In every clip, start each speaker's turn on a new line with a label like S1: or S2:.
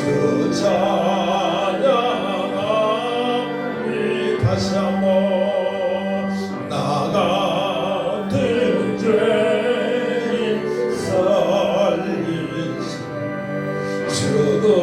S1: 주 찬양하리 다시 한번 나가 든 죄인 살리신 주는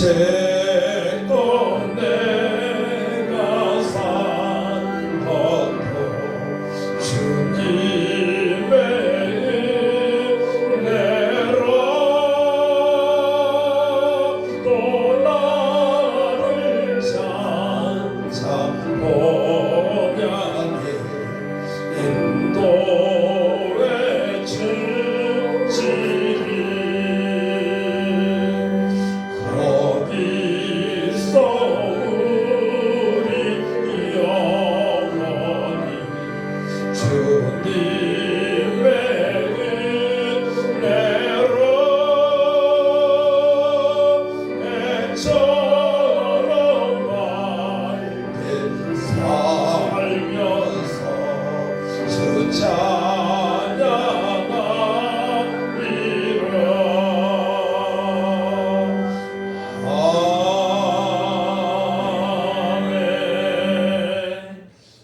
S1: 이제껏 내가 산 것도 주님의 은혜로 또 나를 찬찬 보면에 인도해 주시리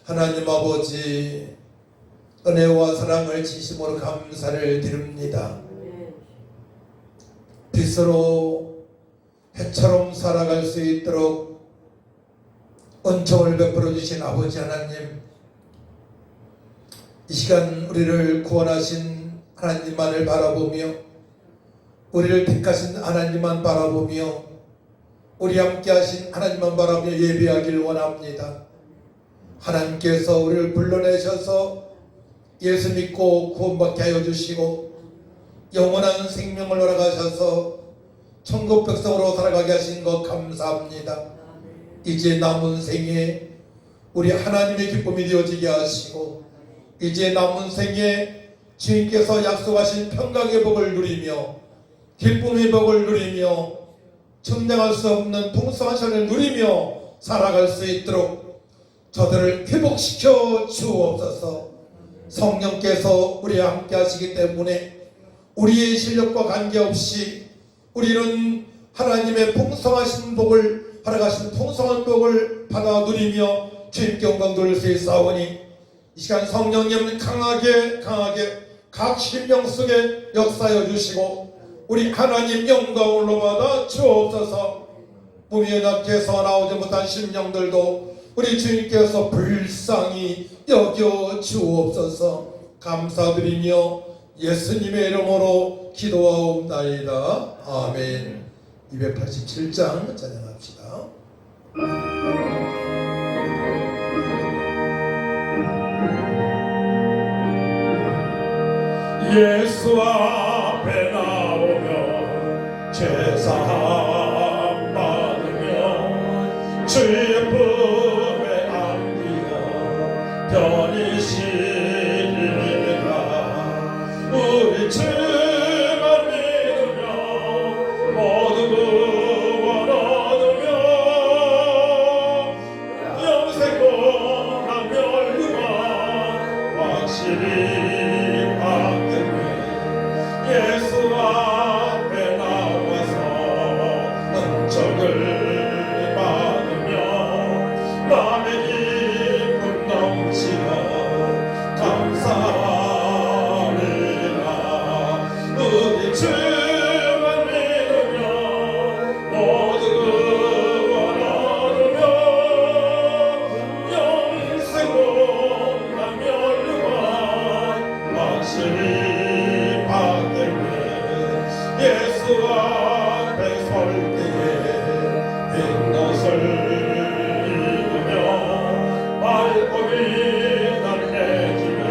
S1: 하나님 아버지, 은혜와 사랑을 진심으로 감사를 드립니다. 빛으로 해처럼 살아갈 수 있도록 은총을 베풀어 주신 아버지 하나님, 이 시간 우리를 구원하신 하나님만을 바라보며 우리를 택하신 하나님만 바라보며 우리 함께 하신 하나님만 바라보며 예배하길 원합니다. 하나님께서 우리를 불러내셔서 예수 믿고 구원받게 하여 주시고 영원한 생명을 허락하셔서 천국 백성으로 살아가게 하신 것 감사합니다. 이제 남은 생에 우리 하나님의 기쁨이 되어지게 하시고 이제 남은 생에 주님께서 약속하신 평강의 복을 누리며 기쁨의 복을 누리며 청량할 수 없는 풍성한 시간을 누리며 살아갈 수 있도록 저들을 회복시켜 주옵소서. 성령께서 우리와 함께 하시기 때문에 우리의 실력과 관계없이 우리는 하나님의 풍성하신 복을 허락하신 풍성한 복을 받아 누리며 주님께 영광 돌릴 수 있사오니 이 시간 성령님 강하게 각 심령 속에 역사하여 주시고 우리 하나님 영광을 받아 주옵소서. 몸이 연약해서 나오지 못한 심령들도 우리 주님께서 불쌍히 여겨 주옵소서. 감사드리며 예수님의 이름으로 기도하옵나이다. 아멘. 287장 찬양합시다. 예수 앞에 나오며 제사함 받으며 주의 품에 안기어 편히 쉬리라. 우리 주만 믿으며 모두 구원 얻으며 영생과 멸류관 확실히 예수 앞에 나와서 은총을 받으며 마음의 기쁨 넘치며 감사하리라. 우리 주만 믿으며 모두 구원 얻으며 영생과 멸류관 확실히 받겠네. 예수 앞에 설 때에 된 것을 잊으며 말고비 날 내주네.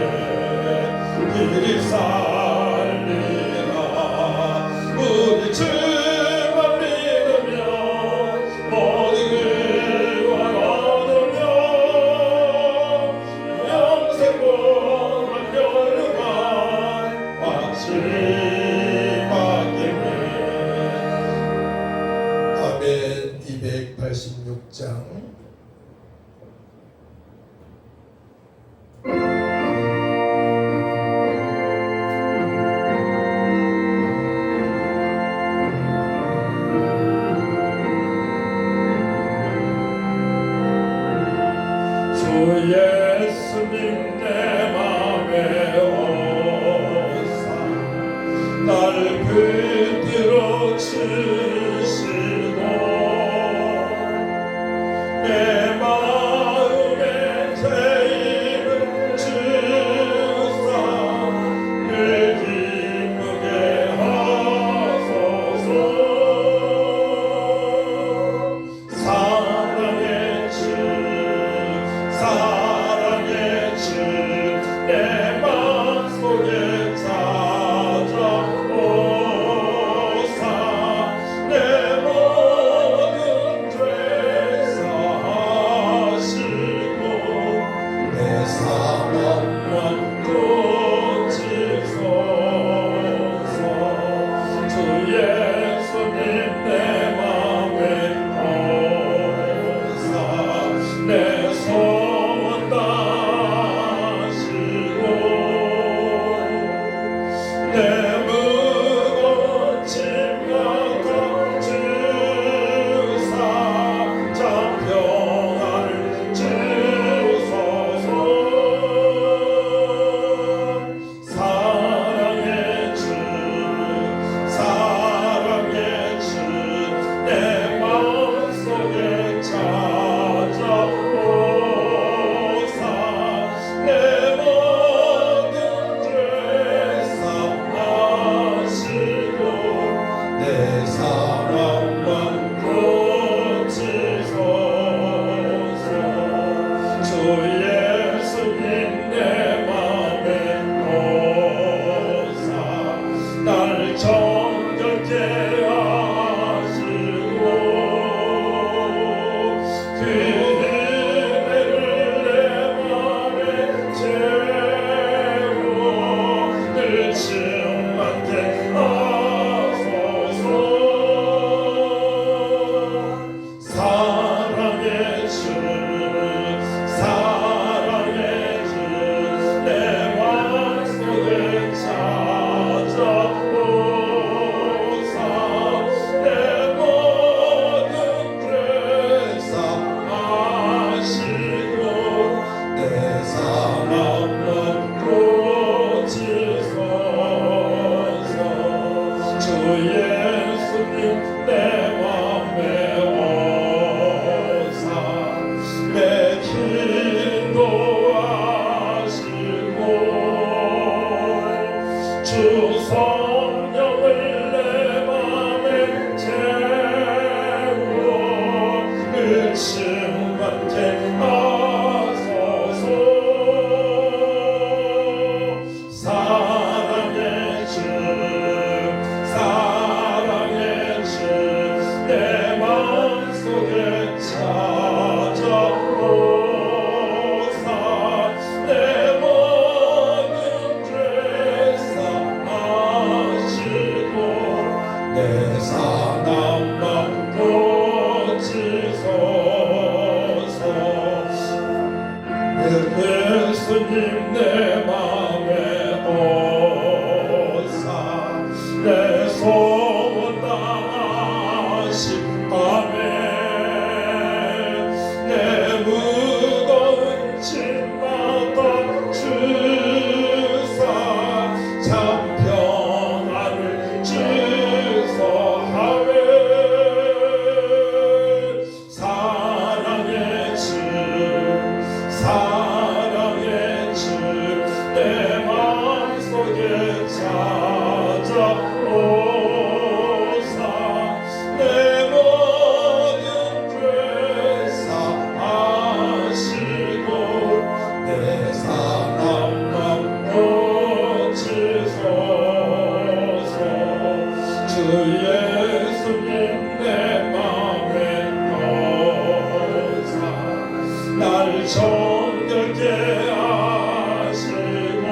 S1: 그리 살리라. 우리 주만 믿으며 모든 일과 얻으며 영생과 영원한 확실히 받겠네.
S2: 아멘. 286장.
S1: 주 예수님 내 맘에 오사 날 붙들어 주시고 내 마음에 죄인을 주사 늘 기쁘게 하소서. 사랑의 주 사랑의 주 내 맘속에 찾아오사 내 모든 죄 사하시고 내 사망만 고치소서. 주 예수님 내 맘에 오사 내 소원 다시고 내 무거운 짐과 다 주사 자평안을 주소서. 사랑의 주 사랑의 주 내 마음속에 찾아오사 내 모든 죄 사하시고 찾아오사 내 모든 죄 사하시고 내 상함만 고치소서 주 예수님 내 맘에 넣으사 날 정결케 하시고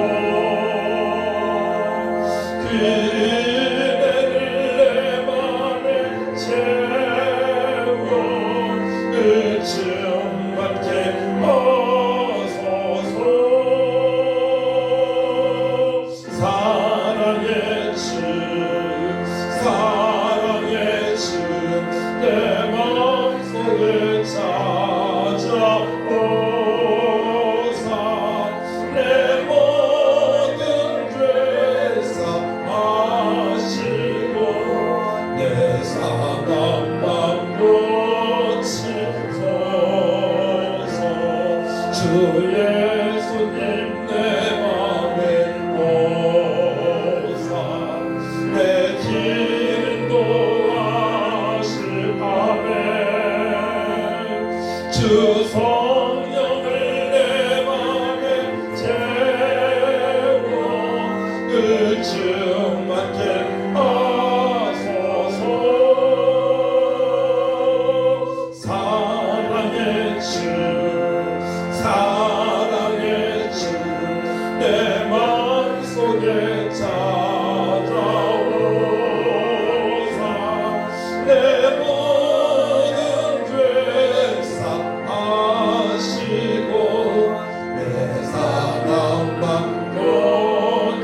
S1: 그 은혜를 내 맘에 채워 의증 받게 하소서 사랑의 주 사랑의 주 내 맘속에 찾아오사 내 모든 죄 사하시고 내 상함만 고치소서 주 예수님 내 맘에 오사 내 길 인도하시오매 주 성령을 내 맘에 채워 의증 받게 하소서 사랑의 주 사랑의 주 내 맘속에 찾아오사 내 모든 죄 사하시고 내 상함만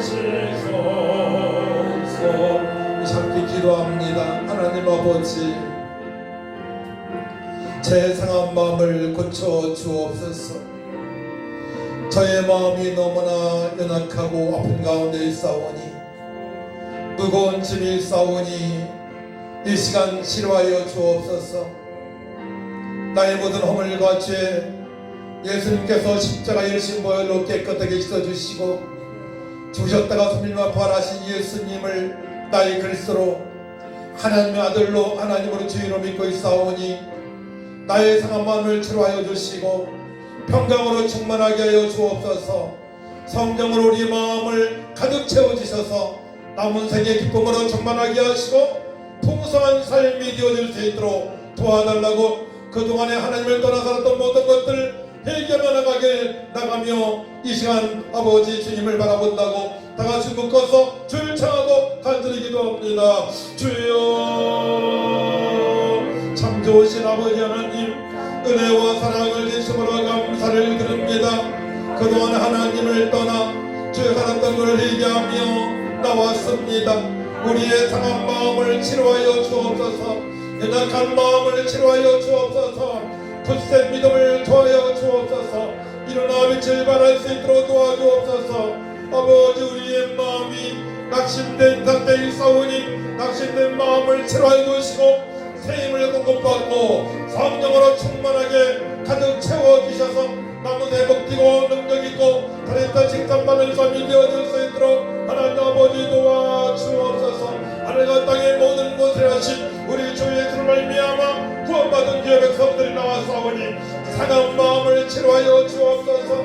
S1: 고치소서
S2: 참기 기도합니다. 하나님 아버지, 제 상한 마음을 고쳐 주옵소서. 저의 마음이 너무나 연약하고 아픈 가운데 있사오니 무거운 짐이 있사오니 이 시간 치료하여 주옵소서. 나의 모든 허물과 죄 예수님께서 십자가의 신보혈로 깨끗하게 씻어주시고 죽으셨다가 3일만 부활하신 예수님을 나의 그리스도로 하나님의 아들로 하나님으로 주인으로 믿고 있사오니 나의 상한 마음을 치료하여 주시고 평강으로 충만하게 하여 주옵소서. 성령으로 우리 마음을 가득 채워주셔서 남은 생의 기쁨으로 충만하게 하시고 풍성한 삶이 되어질 수 있도록 도와달라고 그동안에 하나님을 떠나 살았던 모든 것들 해결해 나가며 이 시간 아버지 주님을 바라본다고 다같이 묶어서 주를 청하고 간절히 기도합니다. 주여 참 좋으신 아버지 하나님, 은혜와 사랑을 진심으로 감사를 드립니다. 그동안 하나님을 떠나 주의 살았던 것을 얘기하며 나왔습니다. 우리의 상한 마음을 치료하여 주옵소서. 연약한 마음을 치료하여 주옵소서. 굳센 믿음을 더하여 주옵소서. 일어나 빛을 발할 수 있도록 도와주옵소서. 아버지, 우리의 마음이 낙심된 상태에 있사오니 낙심된 마음을 치료하여 주시고 새 힘을 공급받고 성령으로 충만하게 가득 채워주셔서 남은 회복되고 능력있고 다른 칭찬받는 삶이 되어질 수 있도록 하나님 아버지 도와주옵소서. 하늘과 땅의 모든 곳에 하신 우리 주 예수를 말미암아 구원받은 주의 백성들이 나와싸우니 상한 마음을 치료하여 주옵소서.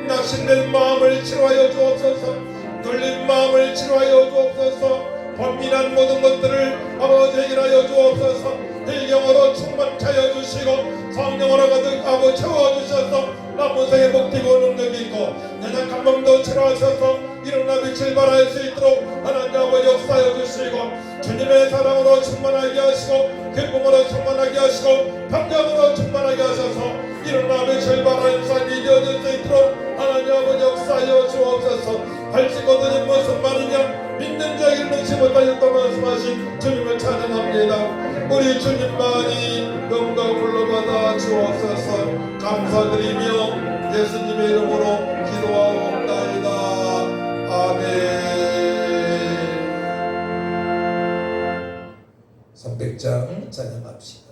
S2: 낙심된 마음을 치료하여 주옵소서. 눌린 마음을 치료하여 주옵소서. 번민한 모든 것들을 아버지 해결하여 주옵소서. 일경으로 충만케 하여 주시고 성령으로 가득하고 채워주셔서 남은 생에 복되고 능력있고 연약한 몸도 치료하셔서 일어나 빛을 발할 수 있도록 하나님 아버지 역사하여 주시고 주님의 사랑으로 충만하게 하시고 기쁨으로 충만하게 하시고 평강으로 충만하게 하셔서 일어나 빛을 발하는 삶이 되어질 수 있도록 하나님 아버지 역사하여 주옵소서. 할지 거드는 무슨 말이냐, 믿는 자에게 능치 못하였다고 말씀하신 주님을 찬양합니다. 우리 주님만이 영광 불러받아 주옵소서. 감사드리며 예수님의 이름으로 기도하옵나이다. 아멘. 300장 찬양합시다.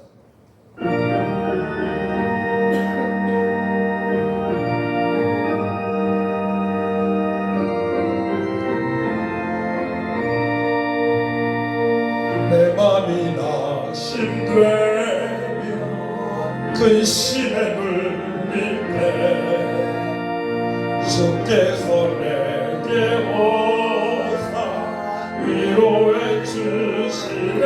S1: 근심에 눌릴 때 주께서 내게 오사 위로해 주시네.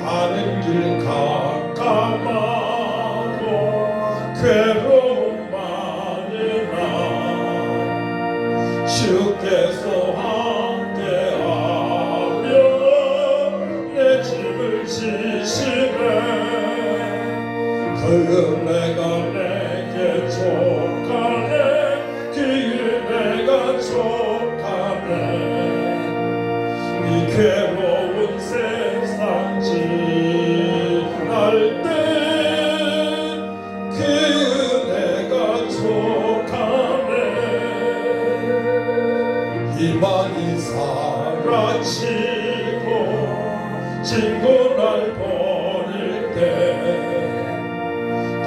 S1: 가는 길 깜깜하고 괴로움 많으나 주께서 함께하며 내 짐을 지시네. 그 은혜가 내게 족하네. 그 은혜가 족하네. 이 괴로운 세상 지날 때 그 은혜가 족하네. 희망이 사라지고 친구 날 버릴 때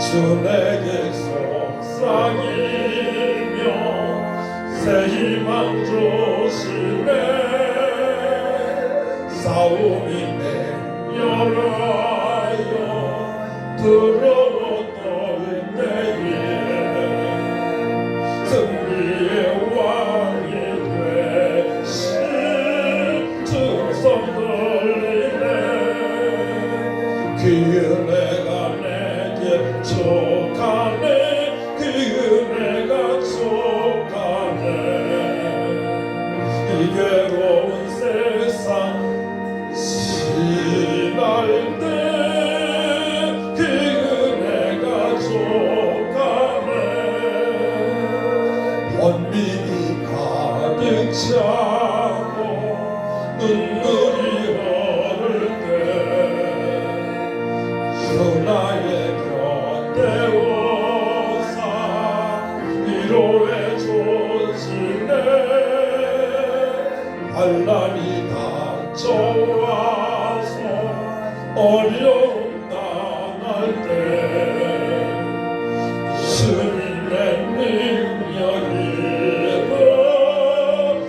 S1: 주 내게 속삭이며 새 희망 주시네. 싸움이 내려라요 들어올 때에 승리의 왕이 되신 두손 들리네. 그 은혜가 내게 족하네. 그 은혜가 족하네. 이 괴로운 세상 지날 때 그 은혜가 족하네. 원빈이 가득 차고 눈물이 흐를 때 주 나의 곁에 오사 위로해 주시네. 환난이 닥쳐와서 어려움 당할 때 주님의 능력이로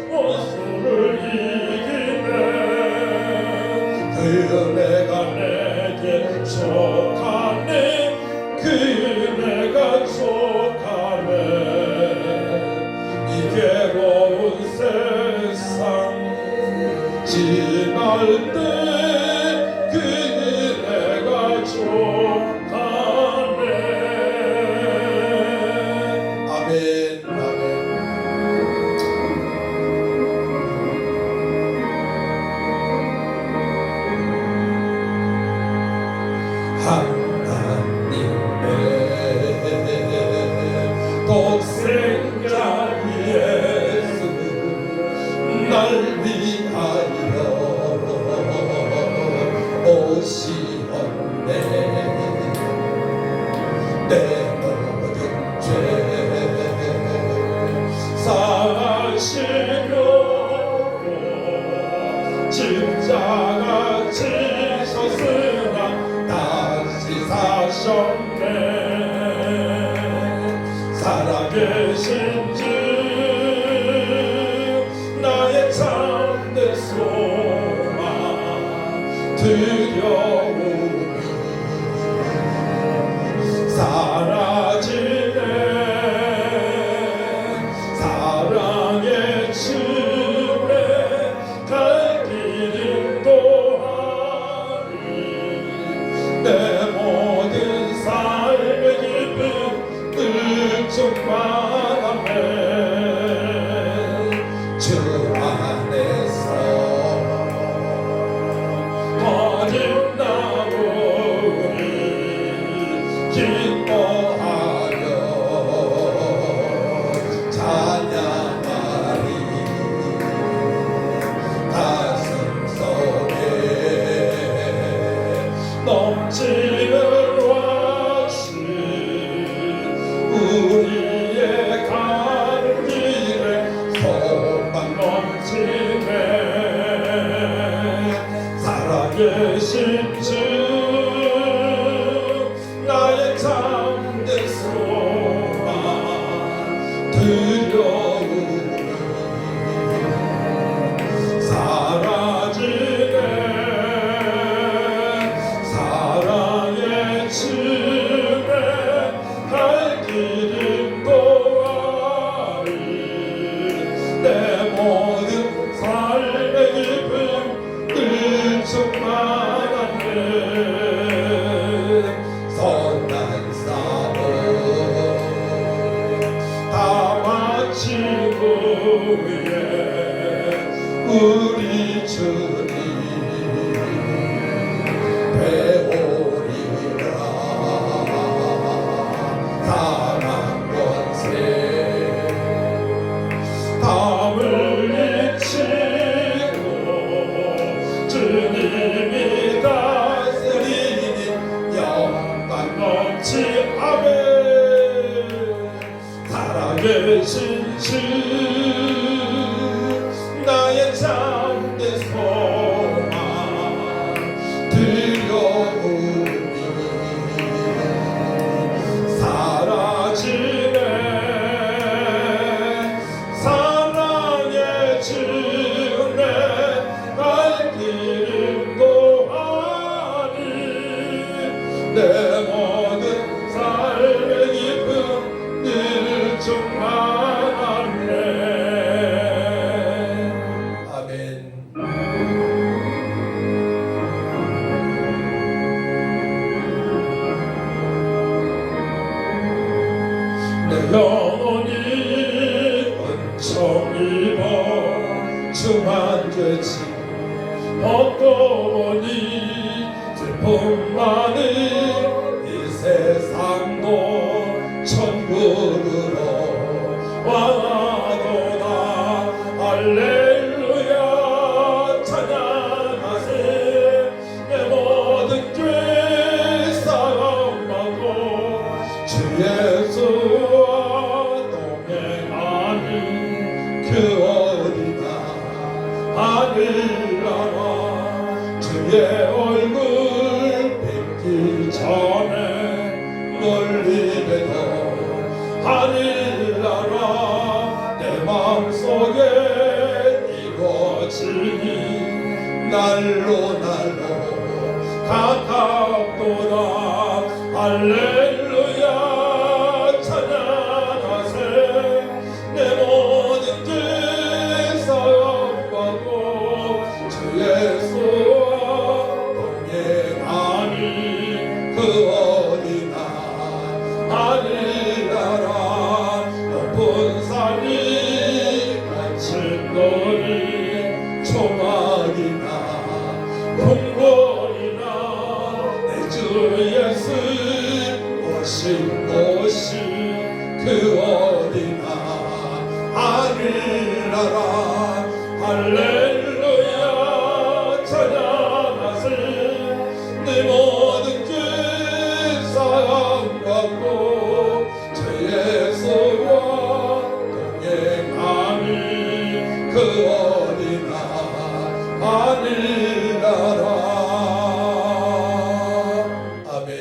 S1: 원수를 이기네. 그 은혜가 내게 족하네. 그 은혜가 족하네. 이 괴로운 세상 지날 때 그 은혜가 족하네. 아멘. 아멘. 하나님의 독생자 예수 날 위하여 오시었네. 내 모든 죄 사하시려고 십자가 지셨으나 다시 사셨네. 살아계신 주 나의 참된 소망 두려움이 사라지네. 사랑의 주에 갈 길 인도하리. 내 모든 삶의 기쁨 늘 충만하네. 주 안에서 거짓 나무니 기뻐하며 찬양하리. 가슴 속에 넘치는 왁시 우리의 가는 길에 소망 넘치네. 살아계신 주 나의 참된 소망 두려움이 사라지네. 사랑의 주
S2: 우리 주님 배우리라 사랑 권세 담을 잊히고 주님이 다스리니 영광 넘치 아멘 살아계신 주 나의 참된 소망 두려움이 사라지네 사랑의 주내 갈 길을 고하니 내 모든 삶의 기쁨 늘 충만하네 아멘. 내 영혼이 은총 입어 주만 되지 어떠니 슬픔 많은 이 세상도 천국으로 와도다 할렐루야 찬양하세 내 모든 죄 사랑받고 주 예수와 동행하는 그 어디나 하늘나라 주의 얼굴 뵙기 전에 멀리 뵈도 하늘나라 내 마음속에 이루어지니 날로 가깝도다 할렐루야 찬양하세 내 모든 죄 사함받고 주 예수와 동행하니 그 어디나 하늘나라 높은 산이 거친 거리 초막이나 궁궐이나 내 주 예수 오신 곳이 그 어디나 하늘나라 할렐루야 찬양하세 내 모든 죄 사함받고 주 예수와 동행하니 그 어디나 하늘나라 아멘.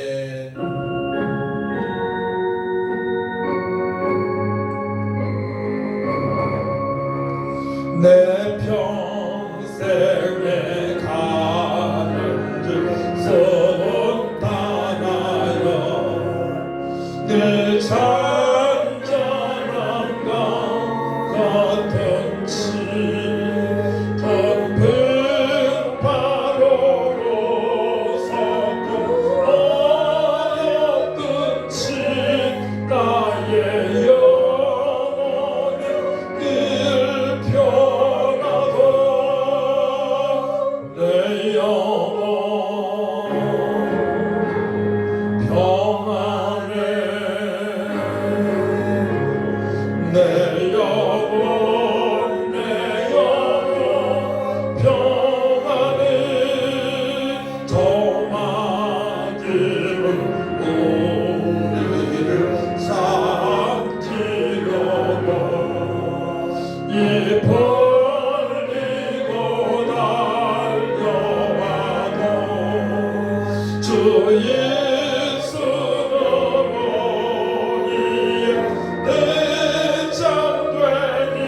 S2: 내 평생에 가는 길 소원 다나여 늘 잔잔한 강 같은 치 깊은 바로로 섰고 어렵든 치 나의 영혼은 늘 편하고 내 영혼 평안해 내 영혼 평안해 저마지는 우리를 삼키려고 이 벌리고 달려와도 주 예수로니 대장되니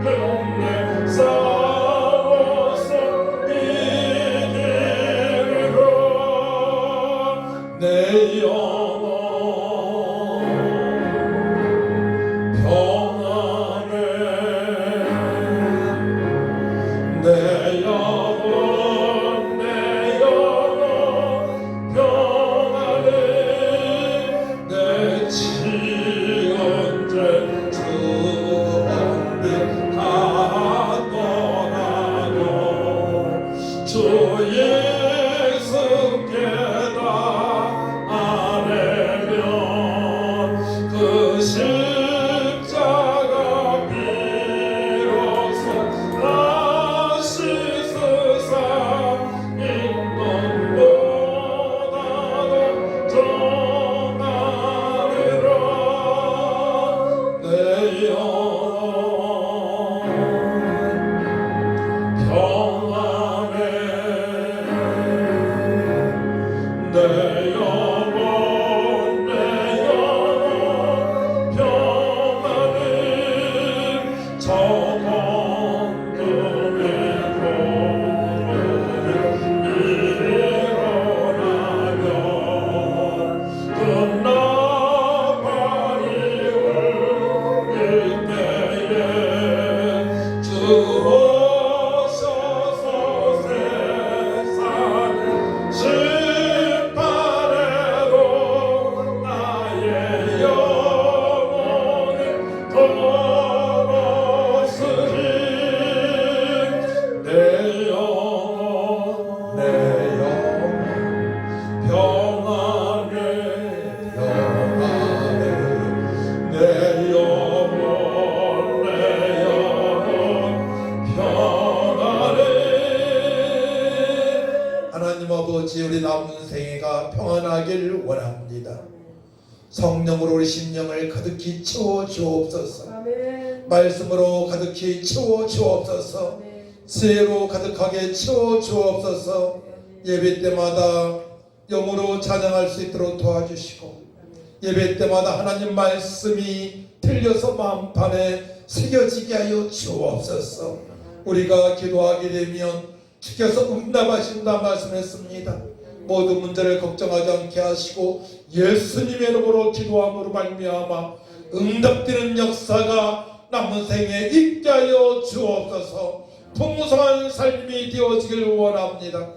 S2: 끝내 싸워서 이기리라 내 영혼 평안해 우리 남은 생애가 평안하길 원합니다. 성령으로 우리 심령을 가득히 채워 주옵소서.
S3: 아멘.
S2: 말씀으로 가득히 채워 주옵소서.
S3: 아멘.
S2: 지혜로 가득하게 채워 주옵소서. 예배 때마다 영으로 찬양할 수 있도록 도와주시고, 예배 때마다 하나님 말씀이 들려서 마음판에 새겨지게 하여 주옵소서. 우리가 기도하게 되면 주께서 응답하신다 말씀했습니다. 모든 문제를 걱정하지 않게 하시고 예수님의 이름으로 기도함으로 말미암아 응답되는 역사가 남은 생에 있게 하여 주옵소서. 풍성한 삶이 되어지길 원합니다.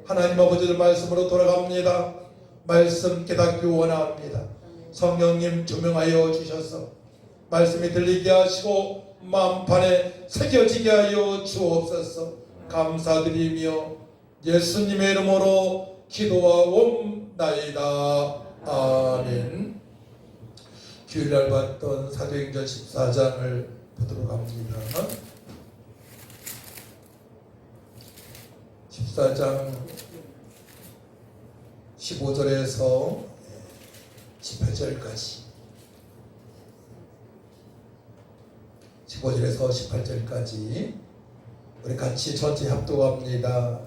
S2: 하나님 아버지의 말씀으로 돌아갑니다. 말씀 깨닫기 원합니다. 성령님 조명하여 주셔서 말씀이 들리게 하시고 마음판에 새겨지게 하여 주옵소서. 감사드리며 예수님의 이름으로 기도하옵나이다. 아멘. 주일날 봤던 사도행전 14장을 보도록 합니다. 14장 15절에서 18절까지 15절에서 18절까지 우리 같이 전체 합독합니다.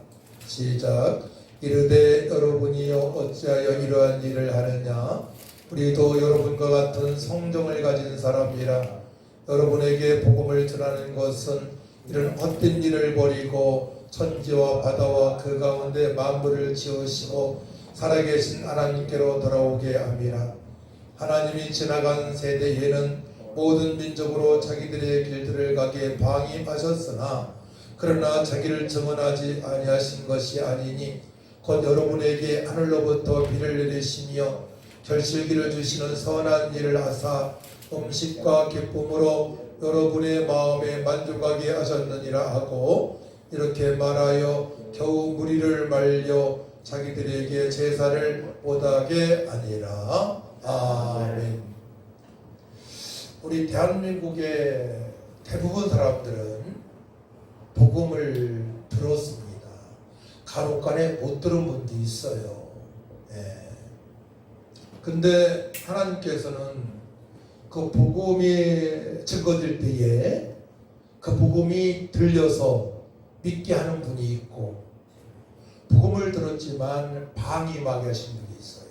S2: 시작. 이르되 여러분이여 어찌하여 이러한 일을 하느냐. 우리도 여러분과 같은 성정을 가진 사람이라. 여러분에게 복음을 전하는 것은 이런 헛된 일을 버리고 천지와 바다와 그 가운데 만물을 지으시고 살아계신 하나님께로 돌아오게 함이라. 하나님이 지나간 세대에는 모든 민족으로 자기들의 길들을 가게 방임하셨으나 그러나 자기를 증언하지 아니하신 것이 아니니 곧 여러분에게 하늘로부터 비를 내리시며 결실기를 주시는 선한 일을 하사 음식과 기쁨으로 여러분의 마음에 만족하게 하셨느니라 하고 이렇게 말하여 겨우 무리를 말려 자기들에게 제사를 못하게 하니라. 아멘. 우리 대한민국의 대부분 사람들은 복음을 들었습니다. 간혹간에 못 들은 분도 있어요. 근데 하나님께서는 그 복음이 증거될 때에 그 복음이 들려서 믿게 하는 분이 있고, 복음을 들었지만 방임하게 하신 분이 있어요.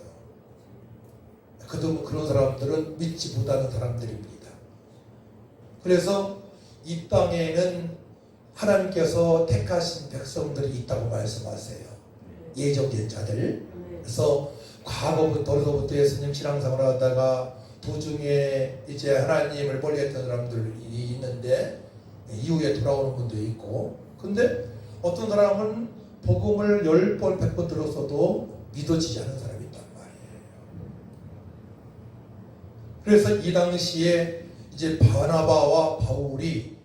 S2: 그런 사람들은 믿지 못하는 사람들입니다. 그래서 이 땅에는 하나님께서 택하신 백성들이 있다고 말씀하세요. 예정된 자들. 그래서 과거부터 예수님 신앙생활을 하다가 도중에 이제 하나님을 멀리했던 사람들이 있는데 이후에 돌아오는 분도 있고, 근데 어떤 사람은 복음을 10번, 100번 들었어도 믿어지지 않은 사람이 있단 말이에요. 그래서 이 당시에 이제 바나바와 바울이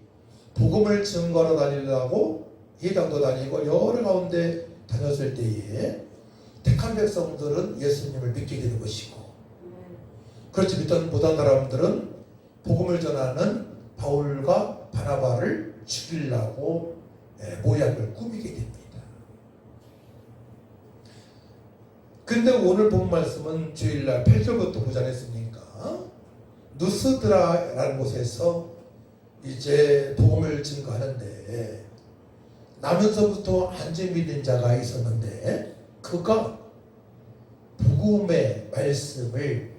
S2: 복음을 증거로 다니려고 회당도 다니고 여러 가운데 다녔을 때에 택한 백성들은 예수님을 믿게 되는 것이고, 그렇지 못한 사람들은 복음을 전하는 바울과 바나바를 죽이려고 모양을 꾸미게 됩니다. 근데 오늘 본 말씀은 주일날 8절부터 보지 않았습니까? 누스드라라는 곳에서 이제 복음을 증거하는데 나면서부터 안죄 믿는 자가 있었는데 그가 복음의 말씀을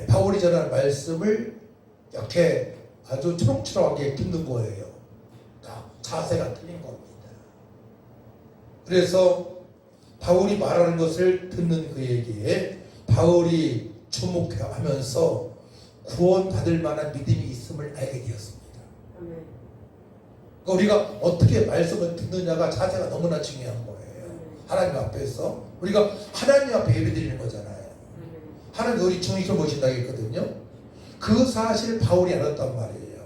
S2: 바울이 전한 말씀을 이렇게 아주 초롱초롱하게 듣는 거예요. 자세가 틀린 겁니다. 그래서 바울이 말하는 것을 듣는 그에게 바울이 주목하면서 구원받을 만한 믿음이 있음을 알게 되었습니다. 그러니까 우리가 어떻게 말씀을 듣느냐가 자세가 너무나 중요한 거예요. 하나님 앞에서 우리가 하나님 앞에 예배드리는 거잖아요. 하나님 우리 중심을 보신다고 했거든요. 그 사실 바울이 알았단 말이에요.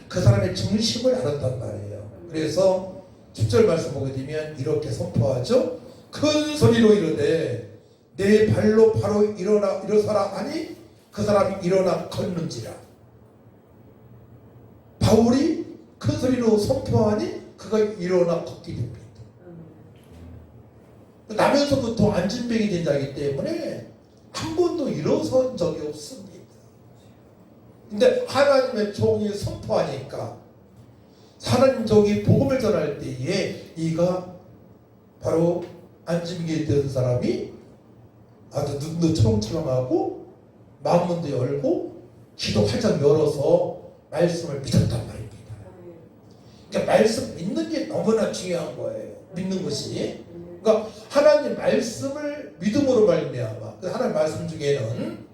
S2: 그 사람의 중심을 알았단 말이에요. 그래서 10절 말씀 보게 되면 이렇게 선포하죠. 큰 소리로 이르되 내 발로 바로 일어서라 하니 그 사람이 일어나 걷는지라. 바울이 큰 소리로 선포하니 그가 일어나 걷게 됩니다. 나면서부터 안진병이 된 자이기 때문에 한 번도 일어선 적이 없습니다. 근데 하나님의 종이 선포하니까 하나님 종이 복음을 전할 때에 이가 바로 안진병이 된 사람이 아주 눈도 초롱초롱하고 마음문도 열고 귀도 활짝 열어서 말씀을 믿었단 말입니다. 그러니까 말씀 믿는 게 너무나 중요한 거예요. 믿는 것이. 그러니까 하나님 말씀을 믿음으로 말미암아. 하나님 말씀 중에는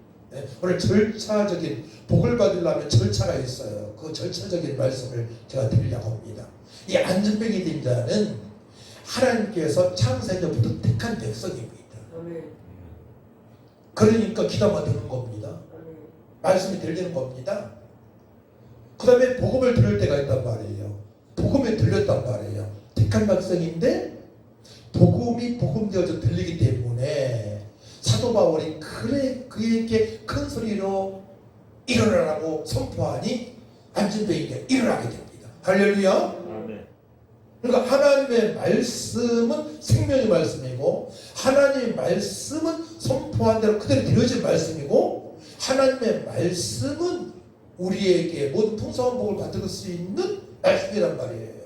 S2: 오늘 절차적인 복을 받으려면 절차가 있어요. 그 절차적인 말씀을 제가 드리려고 합니다. 이 안진병이 된 자는 하나님께서 창세전부터 택한 백성입니다. 그러니까 기도만 되는 겁니다. 말씀이 들리는 겁니다. 그 다음에 복음을 들을 때가 있단 말이에요. 복음에 들렸단 말이에요. 택한 백성인데 복음이 복음되어져 들리기 때문에 사도 바울이 그에게 큰 소리로 일어나라고 선포하니 안진병이가 일어나게 됩니다. 할렐루야. 그러니까 하나님의 말씀은 생명의 말씀이고 하나님의 말씀은 선포한 대로 그대로 되어진 말씀이고 하나님의 말씀은 우리에게 모든 풍성한 복을 받을 수 있는 말씀이란 말이에요.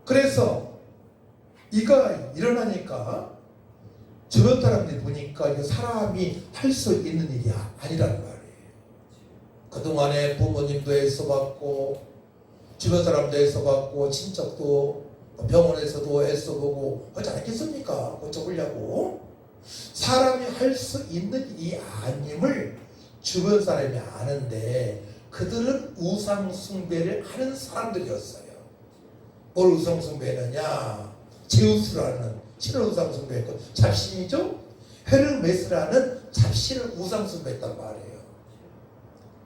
S2: 그래서 이가 일어나니까 주변 사람들이 보니까 이 사람이 할 수 있는 일이 아니란 말이에요. 그동안에 부모님도 애써봤고 주변 사람도 애써봤고 친척도 병원에서도 애써보고 하지 않겠습니까? 고쳐보려고. 사람이 할 수 있는 일이 아님을 주변 사람이 아는데 그들은 우상 숭배를 하는 사람들이었어요. 뭘 우상 숭배했느냐? 제우스라는 신을 우상 숭배했고 잡신이죠? 헤르메스라는 잡신을 우상 숭배했단 말이에요.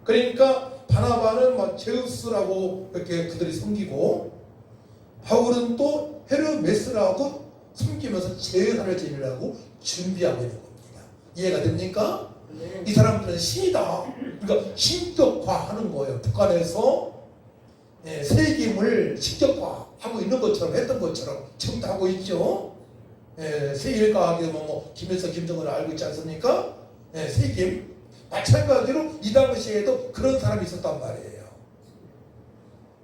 S2: 그러니까 바나바는 막 제우스라고 이렇게 그들이 섬기고 바울은 또 헤르메스라고 섬기면서 제사를 지내려고 준비하고 있는 겁니다. 이해가 됩니까? 네. 이 사람들은 신이다. 그러니까 신격화하는 거예요. 북한에서 세김을 신격화하고 있는 것처럼 했던 것처럼 지금도 하고 있죠. 세일과학에 김일성, 김정은을 알고 있지 않습니까? 세김 마찬가지로 이 당시에도 그런 사람이 있었단 말이에요.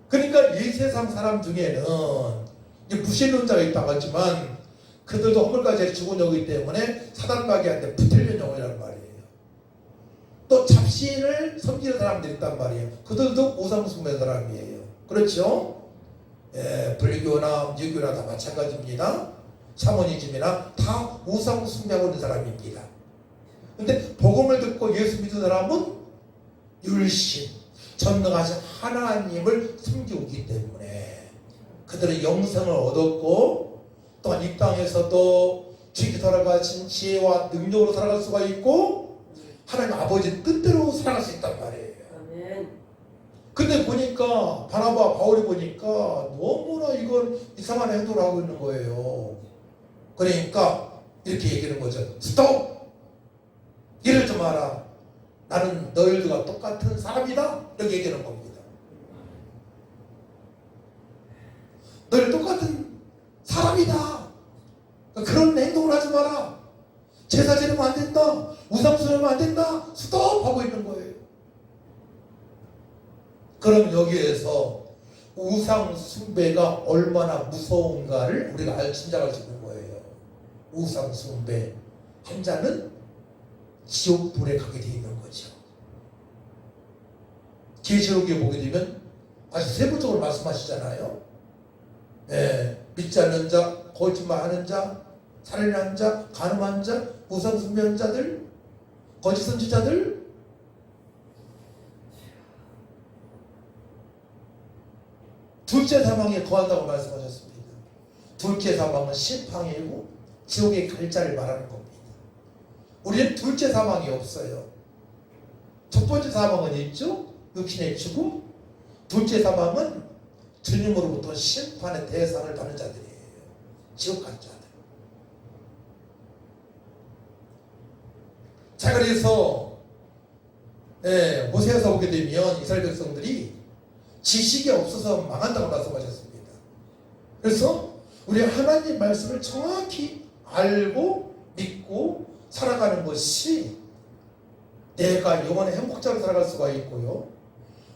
S2: 그러니까 이 세상 사람 중에는 무신론자가 있다고 하지만 그들도 허물까지 죽은 영이기 때문에 사단마귀한테 붙들린 영이라는 말이에요. 또 잡신을 섬기는 사람들이 있단 말이에요. 그들도 우상숭배 사람이에요. 그렇죠? 불교나 유교나 다 마찬가지입니다. 샤머니즘이나 다 우상숭배하고 있는 사람입니다. 근데 복음을 듣고 예수 믿는 사람은 율신, 전능하신 하나님을 섬기고 있기 때문에 그들은 영생을 얻었고 또한 이 땅에서도 주께 살아가신 지혜와 능력으로 살아갈 수가 있고 하나님 아버지 뜻대로 살아갈 수 있단 말이에요. 근데 보니까 바나바 바울이 보니까 너무나 이건 이상한 행동을 하고 있는 거예요. 그러니까 이렇게 얘기하는 거죠. 스톱! 이러지 마라. 나는 너희들과 똑같은 사람이다. 이렇게 얘기하는 겁니다. 너희들 똑같은 사람이다. 그런 행동을 하지 마라. 제사 지내면 안 된다. 우상 숭배하면 안 된다. 스톱! 하고 있는 거예요. 그럼 여기에서 우상 숭배가 얼마나 무서운가를 우리가 짐작할 수 있는 거예요. 우상 숭배. 한 자는 지옥불에 가게 되어 있는 거죠. 계시록에 보게 되면 아주 세부적으로 말씀하시잖아요. 믿지 않는 자, 거짓말하는 자, 살인하는 자, 간음한 자, 우상 숭배하는 자들, 거짓 선지자들, 둘째 사망에 거한다고 말씀하셨습니다. 둘째 사망은 심판이고 지옥의 갈자를 말하는 겁니다. 우리는 둘째 사망이 없어요. 첫 번째 사망은 있죠. 육신의 죽음. 둘째 사망은 주님으로부터 심판의 대상을 받는 자들이에요. 지옥 간 자들. 자, 그래서 호세아서 보게 되면 이스라엘 백성들이 지식이 없어서 망한다고 말씀하셨습니다. 그래서
S3: 우리 하나님 말씀을 정확히 알고 믿고 살아가는 것이 내가 영원의 행복자로 살아갈 수가 있고요.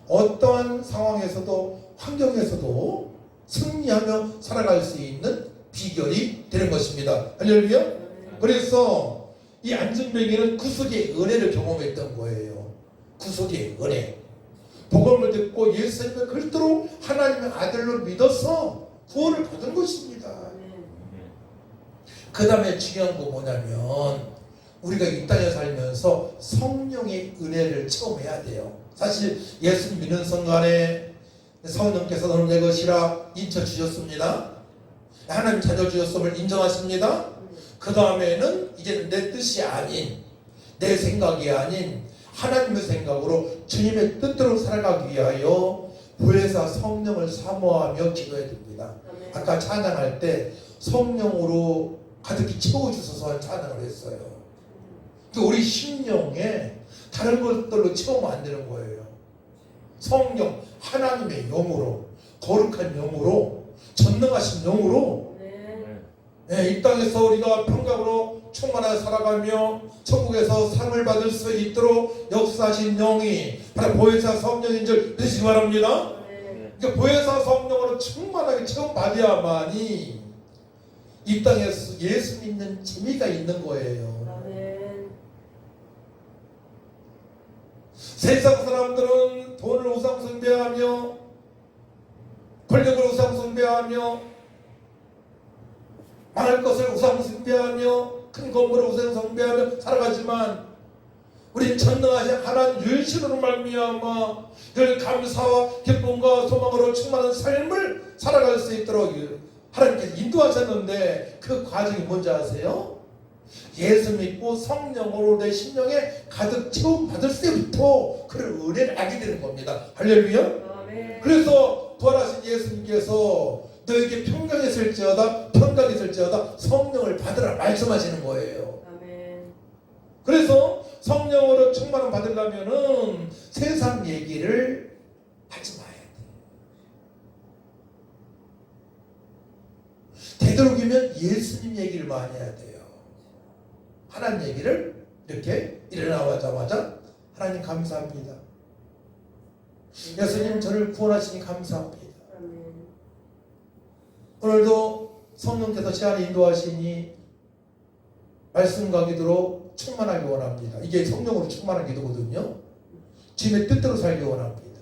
S3: 어떠한 상황에서도 환경에서도 승리하며 살아갈 수 있는 비결이 되는 것입니다. 할렐루야. 그래서 이 안전뱅이는 구속의 은혜를 경험했던 거예요. 구속의 은혜. 복음을 듣고 예수님을 그리스도로 하나님의 아들로 믿어서 구원을 받은 것입니다. 그 다음에 중요한 거 뭐냐면 우리가 이 땅에 살면서 성령의 은혜를 체험해야 돼요. 사실 예수 믿는 순간에 성령께서 너는 내 것이라 인쳐 주셨습니다. 하나님 자녀 주셨음을 인정하십니다. 그 다음에는 이제 내 뜻이 아닌 내 생각이 아닌 하나님의 생각으로 주님의 뜻대로 살아가기 위하여 보혜사 성령을 사모하며 기도해야 됩니다. 아까 찬양할 때 성령으로 가득히 채워주셔서 찬양을 했어요. 우리 심령에 다른 것들로 채우면 안 되는 거예요. 성령, 하나님의 영으로, 거룩한 영으로, 전능하신 영으로 이 땅에서 우리가 평강으로 충만하게 살아가며 천국에서 상을 받을 수 있도록 역사하신 영이 바로 보혜사 성령인 줄 믿으시기 바랍니다. 그러니까 보혜사 성령으로 충만하게 체험받아야만이 이 땅에서 예수 믿는 재미가 있는 거예요. 세상 사람들은 돈을 우상 숭배하며 권력을 우상 숭배하며 많을 것을 우상 숭배하며 큰 건물을 우상 숭배하며 살아가지만 우리 전능하신 하나님 유일신으로 말미암아 늘 감사와 기쁨과 소망으로 충만한 삶을 살아갈 수 있도록 하나님께서 인도하셨는데 그 과정이 뭔지 아세요? 예수 믿고 성령으로 내 심령에 가득 채움 받을 때부터 그런 은혜를 알게 되는 겁니다. 할렐루야. 그래서 부활하신 예수님께서 너에게 평강이 있을지어다 성령을 받으라 말씀하시는 거예요. 그래서 성령으로 충만을 받으려면은 세상 얘기를 하지 마야 돼. 되도록이면 예수님 얘기를 많이 해야 돼요. 하나님 얘기를 이렇게 일어나자마자 하나님 감사합니다. 예수님 저를 구원하시니 감사합니다. 오늘도 성령께서 제 안에 인도하시니 말씀과 기도로 충만하기 원합니다. 이게 성령으로 충만한 기도거든요. 주님의 뜻대로 살기 원합니다.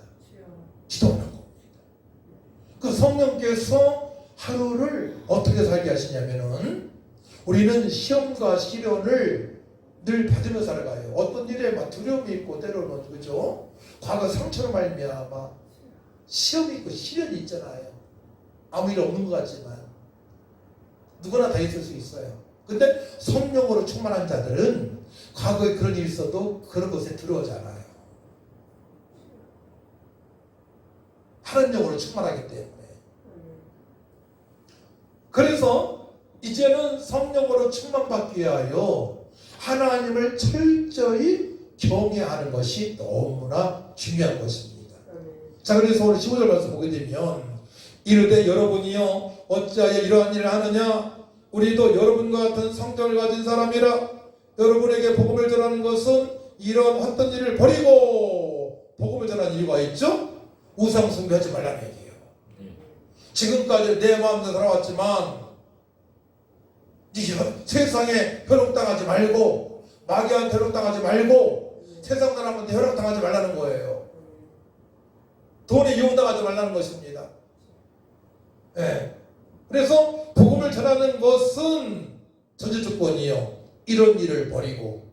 S3: 기도하는 겁니다. 그 성령께서 하루를 어떻게 살게 하시냐면은 우리는 시험과 시련을 늘 받으며 살아가요. 어떤 일에 막 두려움이 있고 때로는 그죠? 과거 상처로 말미암아 시험이 있고 시련이 있잖아요. 아무 일 없는 것 같지만 누구나 다 있을 수 있어요. 근데 성령으로 충만한 자들은 과거에 그런 일이 있어도 그런 것에 두려워하잖아요. 하나님 영으로 충만하기 때문에. 그래서 이제는 성령으로 충만받기 위하여 하나님을 철저히 경외하는 것이 너무나 중요한 것입니다. 자, 그래서 오늘 15절 말씀 보게 되면 이르되 여러분이요 어찌하여 이러한 일을 하느냐 우리도 여러분과 같은 성정을 가진 사람이라 여러분에게 복음을 전하는 것은 이런 어떤 일을 버리고 복음을 전하는 이유가 있죠? 우상 숭배하지 말라는 얘기예요. 지금까지 내 마음대로 살아왔지만 세상에 현혹당하지 말고 마귀한테 현혹당하지 말고 세상 사람한테 현혹당하지 말라는 거예요. 돈에 이용당하지 말라는 것입니다. 네. 그래서 복음을 전하는 것은 전제 조건이요. 이런 일을 버리고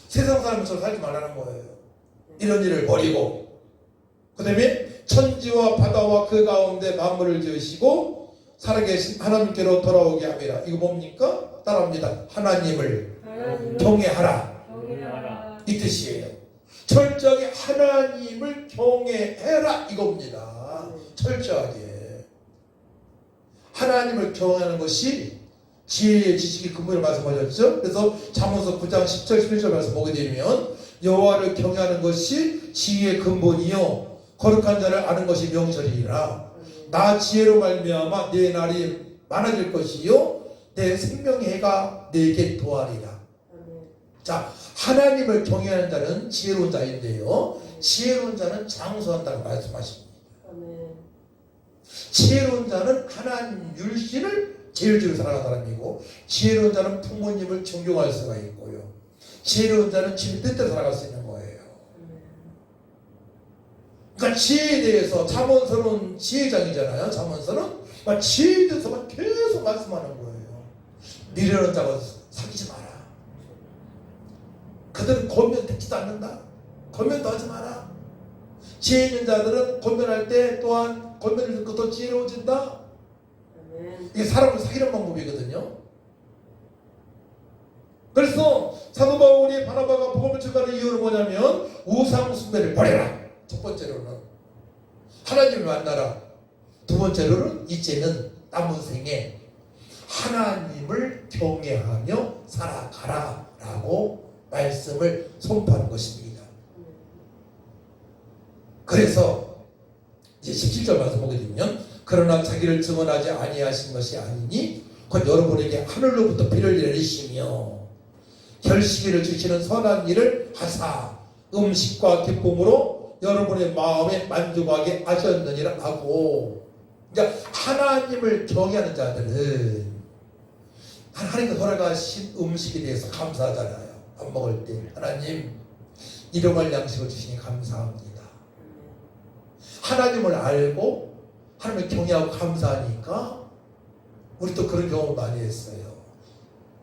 S3: 세상 사람처럼 살지 말라는 거예요. 이런 일을 버리고 그 다음에 천지와 바다와 그 가운데 만물을 지으시고 살아계신 하나님께로 돌아오게 함이라. 이거 뭡니까? 따라합니다. 하나님을 경외하라. 이 뜻이에요. 철저하게 하나님을 경외해라 이겁니다. 철저하게 하나님을 경외하는 것이 지혜의 지식이 근본을 말씀하셨죠. 그래서 잠언서 9장 10절 11절 말씀 보게 되면 여호와를 경외하는 것이 지혜의 근본이요 거룩한 자를 아는 것이 명철이라. 나 지혜로 말미암아 내 날이 많아질 것이요 내 생명해가 내게 도하리라. 자, 하나님을 경외하는 자는 지혜로운 자인데요, 지혜로운 자는 장수한다고 말씀하십니다. 지혜로운 자는 하나님 율신을 제일주로 살아가는 사람이고, 지혜로운 자는 부모님을 존경할 수가 있고요, 지혜로운 자는 주님 뜻대로 살아갈 수 있는 거예요. 그러니까 지혜에 대해서, 잠언서는 지혜장이잖아요. 잠언서는 지혜에 대해서만 계속 말씀하는 거예요. 미련한 자가 사귀지 마라. 그들은 권면 듣지도 않는다. 권면도 하지 마라. 지혜 있는 자들은 권면할 때 또한 권면을 듣고 더 지혜로워진다. 이게 사람을 사귀는 방법이거든요. 그래서 사도 바울이 바나바가 복음을 전하는 이유는 뭐냐면, 우상 숭배를 버려라. 첫 번째로는 하나님을 만나라. 두 번째로는 이제는 남은 생에 하나님을 경외하며 살아가라 라고 말씀을 선포하는 것입니다. 그래서 이제 17절 말씀 보게 되면, 그러나 자기를 증언하지 아니하신 것이 아니니 곧 여러분에게 하늘로부터 비를 내리시며 결식기를 주시는 선한 일을 하사 음식과 기쁨으로 여러분의 마음에 만족하게 하셨느니라 하고. 그러니까 하나님을 경외하는 자들은 하나님께서 허락하신 음식에 대해서 감사하잖아요. 밥 먹을 때 하나님 일용할 양식을 주시니 감사합니다. 하나님을 알고 하나님을 경외하고 감사하니까 우리 또 그런 경험 많이 했어요.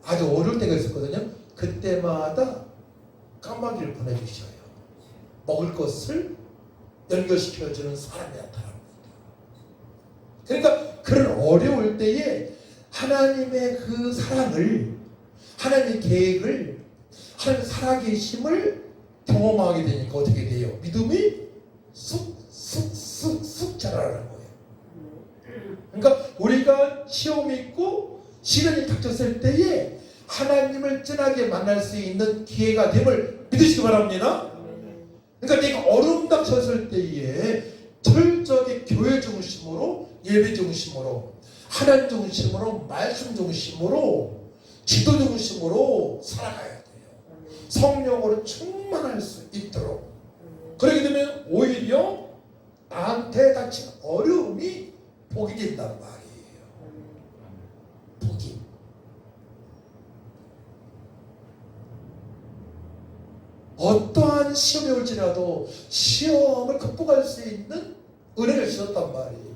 S3: 아주 어려울 때가 있었거든요. 그때마다 까마귀를 보내주셔요. 먹을 것을 연결시켜주는 사람이 나타납니다. 그러니까 그런 어려울 때에 하나님의 그 사랑을, 하나님의 계획을, 하나님의 살아계심을 경험하게 되니까 어떻게 돼요? 믿음이 쑥 자라는 거예요. 그러니까 우리가 시험이 있고 시련이 닥쳤을 때에 하나님을 진하게 만날 수 있는 기회가 됨을 믿으시기 바랍니다. 그러니까 내가 어려움 닥쳤을 때에 철저하게 교회 중심으로, 예배 중심으로, 하나님 중심으로, 말씀 중심으로, 지도 중심으로 살아가야 돼요. 성령으로 충만할 수 있도록. 그렇게 되면 오히려 나한테 닥친 어려움이 복이 된단 말이에요. 복이. 어떠한 시험이 올지라도 시험을 극복할 수 있는 은혜를 주셨단 말이에요.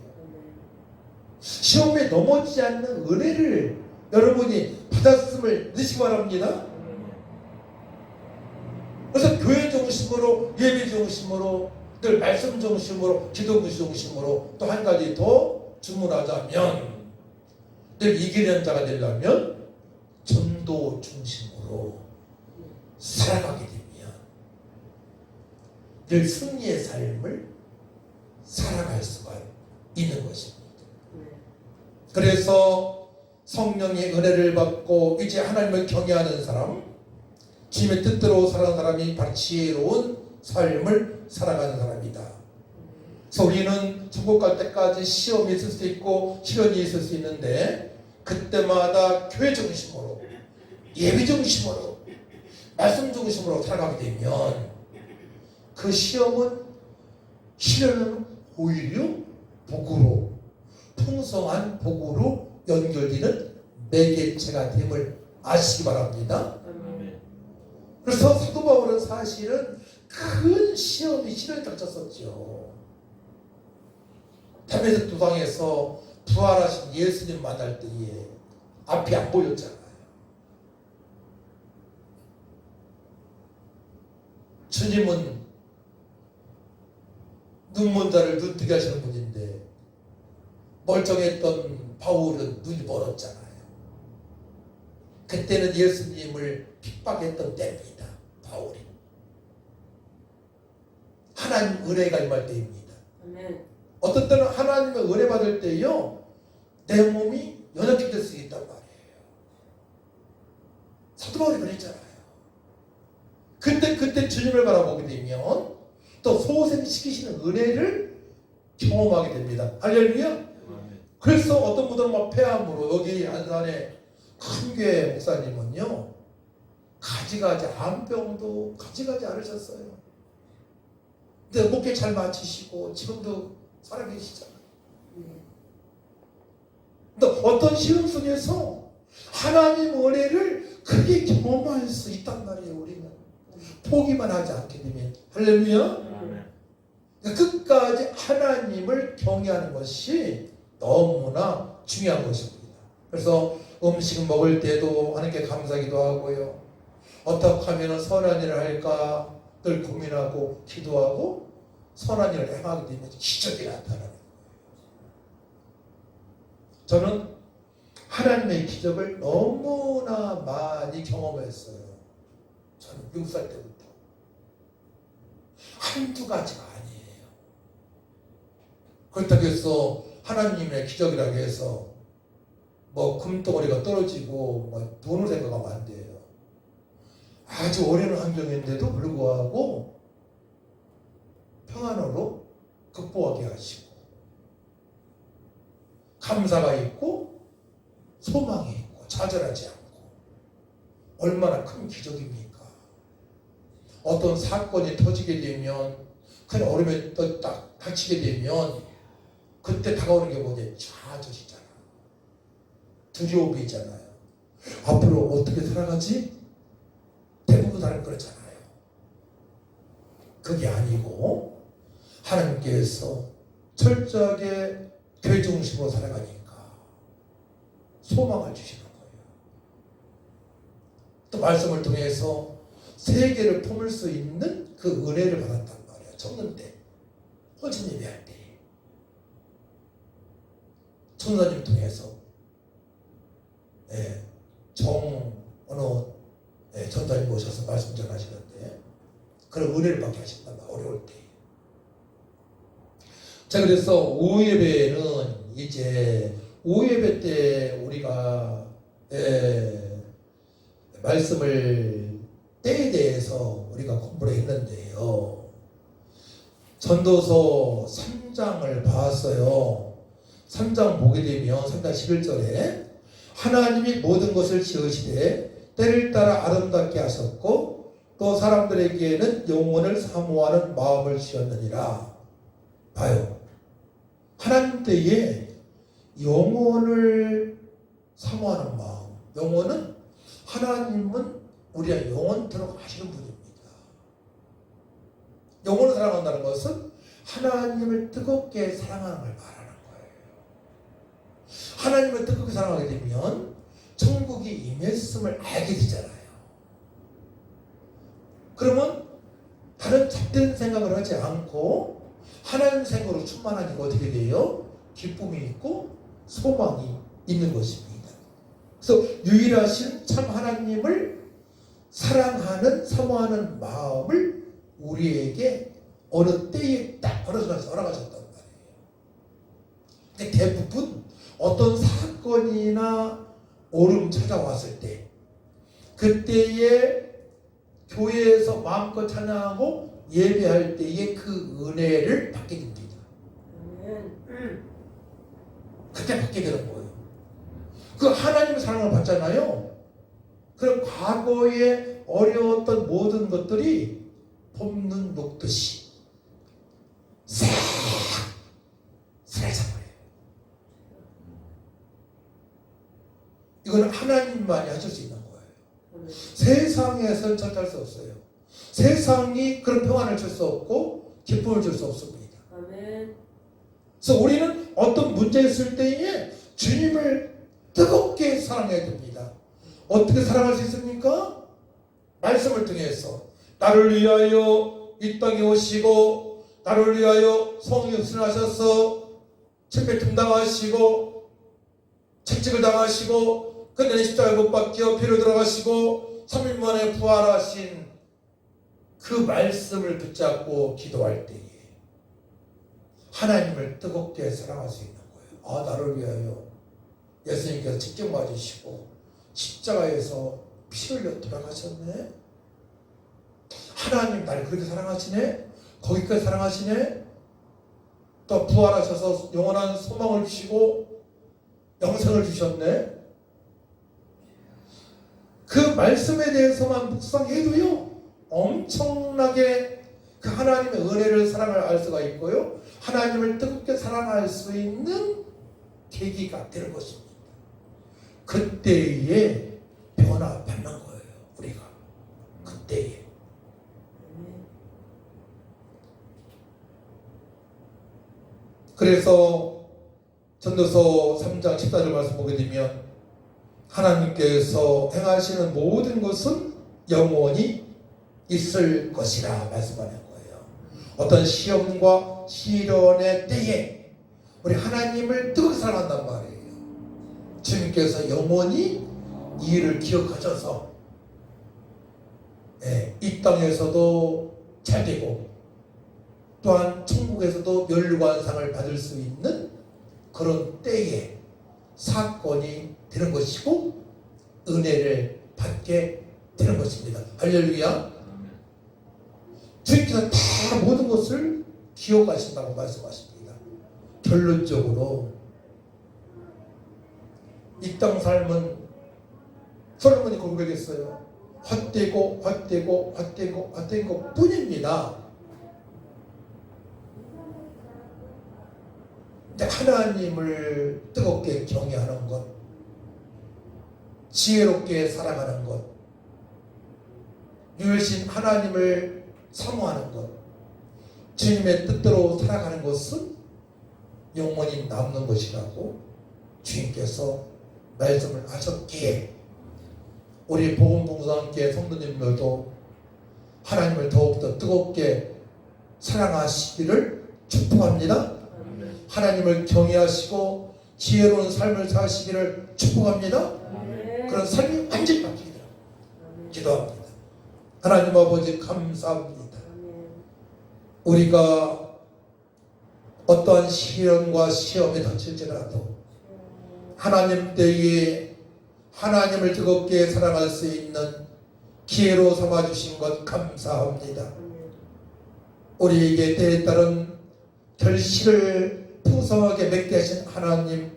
S3: 시험에 넘어지지 않는 은혜를 여러분이 받았음을 믿으시기 바랍니다. 그래서 교회 중심으로, 예배 중심으로, 늘 말씀 중심으로, 기도 중심으로, 또 한 가지 더 주문하자면, 늘 이기는 자가 되려면 전도 중심으로 살아가게 되면 늘 승리의 삶을 살아갈 수가 있는 것입니다. 그래서 성령의 은혜를 받고 이제 하나님을 경외하는 사람, 주님의 뜻대로 살아가는 사람이 바로 지혜로운 삶을 살아가는 사람이다. 그래서 우리는 천국 갈 때까지 시험이 있을 수 있고 시련이 있을 수 있는데, 그때마다 교회 중심으로, 예배 중심으로, 말씀 중심으로 살아가게 되면 그 시련은 오히려 복으로, 풍성한 복으로 연결되는 매개체가 됨을 아시기 바랍니다. 그래서 사도 바울은 사실은 큰 시련이 닥쳤었죠. 다메섹 도상에서 부활하신 예수님 만날 때에 앞이 안 보였잖아요. 주님은 눈먼 자를 눈뜨게 하시는 분인데 멀쩡했던 바울은 눈이 멀었잖아요. 그때는 예수님을 핍박했던 때입니다. 바울이. 하나님 은혜가 임할 때입니다. 어떤 때는 하나님의 은혜 받을 때요, 내 몸이 연약해질 수 있단 말이에요. 사도 바울이 그랬잖아요. 근데 그때 주님을 바라보게 되면 또 소생시키시는 은혜를 경험하게 됩니다. 할렐루야. 그래서 어떤 분들은 막 폐암으로, 여기 안산에 큰 교회 목사님은요 가지가지 암병도 가지가지 앓으셨어요. 근데 목회 잘 마치시고 지금도 살아계시잖아요. 근데 어떤 시험 속에서 하나님 은혜를 크게 경험할 수 있단 말이에요. 우리는 포기만 하지 않게 되면. 할렐루야. 끝까지 하나님을 경외하는 것이 너무나 중요한 것입니다. 그래서 음식을 먹을 때도 하나님께 감사하기도 하고요. 어떻게 하면 선한 일을 할까 늘 고민하고 기도하고 선한 일을 행하게 되면 기적이 나타나는 거예요. 저는 하나님의 기적을 너무나 많이 경험했어요. 저는 6살 때부터. 한두 가지가 아니에요. 그렇다고 해서 하나님의 기적이라고 해서 뭐 금덩어리가 떨어지고 뭐 돈을 생각하면 안 돼요. 아주 어려운 환경인데도 불구하고 평안으로 극복하게 하시고 감사가 있고 소망이 있고 좌절하지 않고 얼마나 큰 기적입니까? 어떤 사건이 터지게 되면 큰 어려움에 딱 닥치게 되면 그때 다가오는 게 뭐냐? 좌절이잖아. 두려움이잖아요. 앞으로 어떻게 살아가지? 대부분 사람 그렇잖아요. 그게 아니고 하나님께서 철저하게 교회 중심으로 살아가니까 소망을 주시는 거예요. 또 말씀을 통해서 세계를 품을 수 있는 그 은혜를 받았단 말이에요. 청년때, 헌신 예배할 때 천사님 통해서 어느 전사님 모셔서 말씀 전하시는데 그런 은혜를 받게 하신단 말이에요. 어려울 때. 자, 그래서 오예배는 이제 오예배 때 우리가 말씀을 때에 대해서 우리가 공부를 했는데요. 전도서 3장을 봤어요. 3장 보게 되면 3장 11절에 하나님이 모든 것을 지으시되 때를 따라 아름답게 하셨고 또 사람들에게는 영혼을 사모하는 마음을 주셨느니라. 봐요. 하나님 때에 영혼을 사모하는 마음. 영혼은 하나님은 우리가 영혼토록 하시는 분입니다. 영혼을 사랑한다는 것은 하나님을 뜨겁게 사랑하는 걸 말하는 거예요. 하나님을 뜨겁게 사랑하게 되면 천국이 임했음을 알게 되잖아요. 그러면 다른 잡된 생각을 하지 않고 하나님 생각으로 충만하니까 어떻게 돼요? 기쁨이 있고 소망이 있는 것입니다. 그래서 유일하신 참 하나님을 사랑하는 사모하는 마음을 우리에게 어느 때에 딱 어느 순간에 허락하셨단 말이에요. 근데 대부분 어떤 사건이나 오름 찾아왔을 때 그때에 교회에서 마음껏 찬양하고 예배할 때에 그 은혜를 받게 됩니다. 그때 받게 되는 거예요. 그 하나님의 사랑을 받잖아요. 그럼 과거에 어려웠던 모든 것들이 봄눈 녹듯이 싹 사라져버려요. 이건 하나님만이 하실 수 있는 거예요. 세상에서는 절대 할 수 없어요. 세상이 그런 평안을 줄 수 없고 기쁨을 줄 수 없습니다. 그래서 우리는 어떤 문제 있을 때에 주님을 뜨겁게 사랑해야 됩니다. 어떻게 사랑할 수 있습니까? 말씀을 통해서 나를 위하여 이 땅에 오시고 나를 위하여 성육신을 하셔서 침뱉음 당하시고 채찍을 당하시고 근데 십자가에 못 박혀 피로 들어가시고 3일 만에 부활하신 그 말씀을 붙잡고 기도할 때에 하나님을 뜨겁게 사랑할 수 있는 거예요. 아, 나를 위하여 예수님께서 직접 맞으시고 십자가에서 피 흘려 돌아가셨네. 하나님 나를 그렇게 사랑하시네. 거기까지 사랑하시네. 또 부활하셔서 영원한 소망을 주시고 영생을 주셨네. 그 말씀에 대해서만 묵상해도요 엄청나게 그 하나님의 은혜를 사랑을 알 수가 있고요 하나님을 뜨겁게 사랑할 수 있는 계기가 되는 것입니다. 그때에 변화받는 거예요. 우리가 그때에. 그래서 전도서 3장 14절 말씀 보게 되면 하나님께서 행하시는 모든 것은 영원히 있을 것이라 말씀하는 거예요. 어떤 시험과 시련의 때에 우리 하나님을 뜨겁게 사랑한단 말이에요. 주님께서 영원히 이 일을 기억하셔서 이 땅에서도 잘 되고 또한 천국에서도 멸류관상을 받을 수 있는 그런 때에 사건이 되는 것이고 은혜를 받게 되는 것입니다. 할렐루야. 주님께서 다 모든 것을 기억하신다고 말씀하십니다. 결론적으로 이 땅 삶은 솔로몬이 고백했어요. 헛되고 헛되고 헛되고 헛된 것 뿐입니다. 하나님을 뜨겁게 경외하는 것, 지혜롭게 살아가는 것, 유일신 하나님을 사모하는 것, 주님의 뜻대로 살아가는 것은 영원히 남는 것이라고 주님께서 말씀을 하셨기에 우리 복음봉사함께 성도님들도 하나님을 더욱더 뜨겁게 사랑하시기를 축복합니다. 하나님을 경외하시고 지혜로운 삶을 사시기를 축복합니다. 그런 삶이 완전히 바뀌기를 기도합니다. 하나님 아버지 감사합니다. 우리가 어떠한 시련과 시험에 닥칠지라도 하나님 때에 하나님을 뜨겁게 사랑할 수 있는 기회로 삼아주신 것 감사합니다. 우리에게 때에 따른 결실을 풍성하게 맺게 하신 하나님,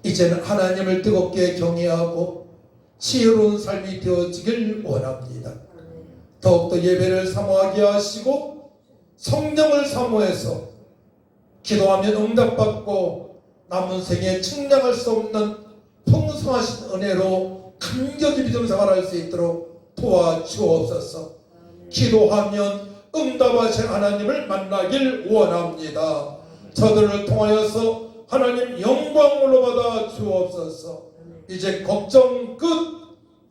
S3: 이제는 하나님을 뜨겁게 경외하고 지혜로운 삶이 되어지길 원합니다. 더욱더 예배를 사모하게 하시고 성령을 사모해서 기도하면 응답받고 남은 생에 측량할 수 없는 풍성하신 은혜로 감격히 믿음 생활할 수 있도록 도와주옵소서. 기도하면 응답하신 하나님을 만나길 원합니다. 저들을 통하여서 하나님 영광으로 받아 주옵소서. 이제 걱정 끝,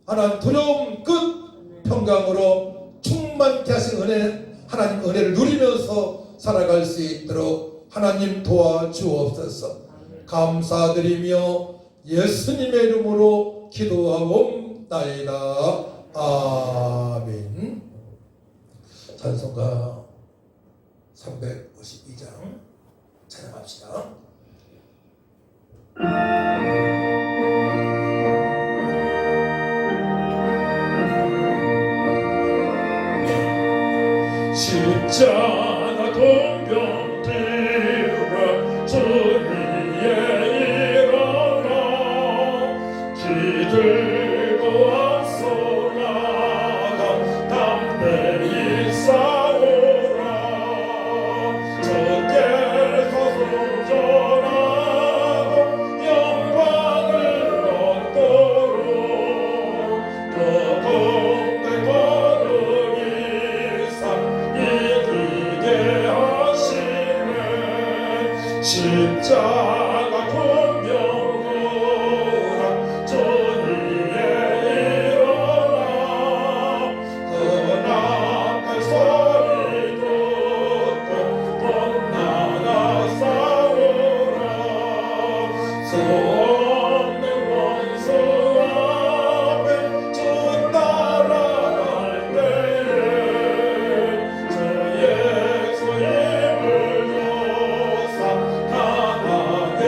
S3: 하나님 두려움 끝, 평강으로 충만케 하신 은혜, 하나님 은혜를 누리면서 살아갈 수 있도록 하나님 도와주옵소서. 감사드리며 예수님의 이름으로 기도하옵나이다. 아멘. 찬송가 352장 찬양합시다.
S1: 십자가 동경 들어 주위에 일어나 기들고 앞서나가 담대히 싸우라. 주께서 승전하고 영광을 얻도록 더 동대 걸으니 이기게 하시네. 십자가 공명으로 주위에 일어나 그 나팔 소리 듣고 곧 나가 싸우라. 수 없는 원수 앞에 주 따라갈 때에 주의 소임을 조사 강하게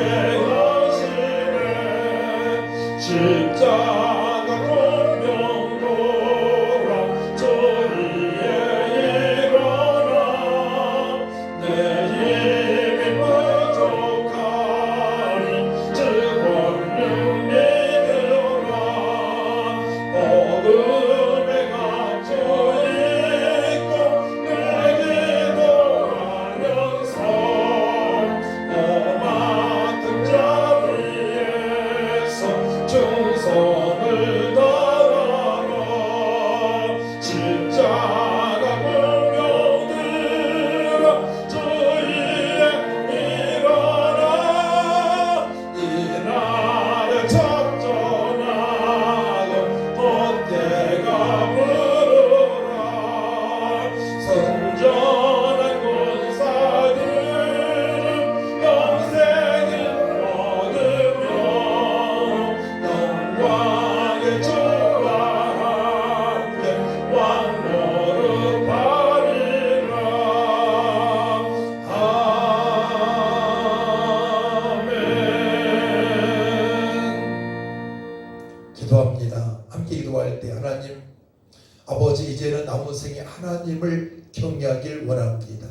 S3: 경외하길 원합니다.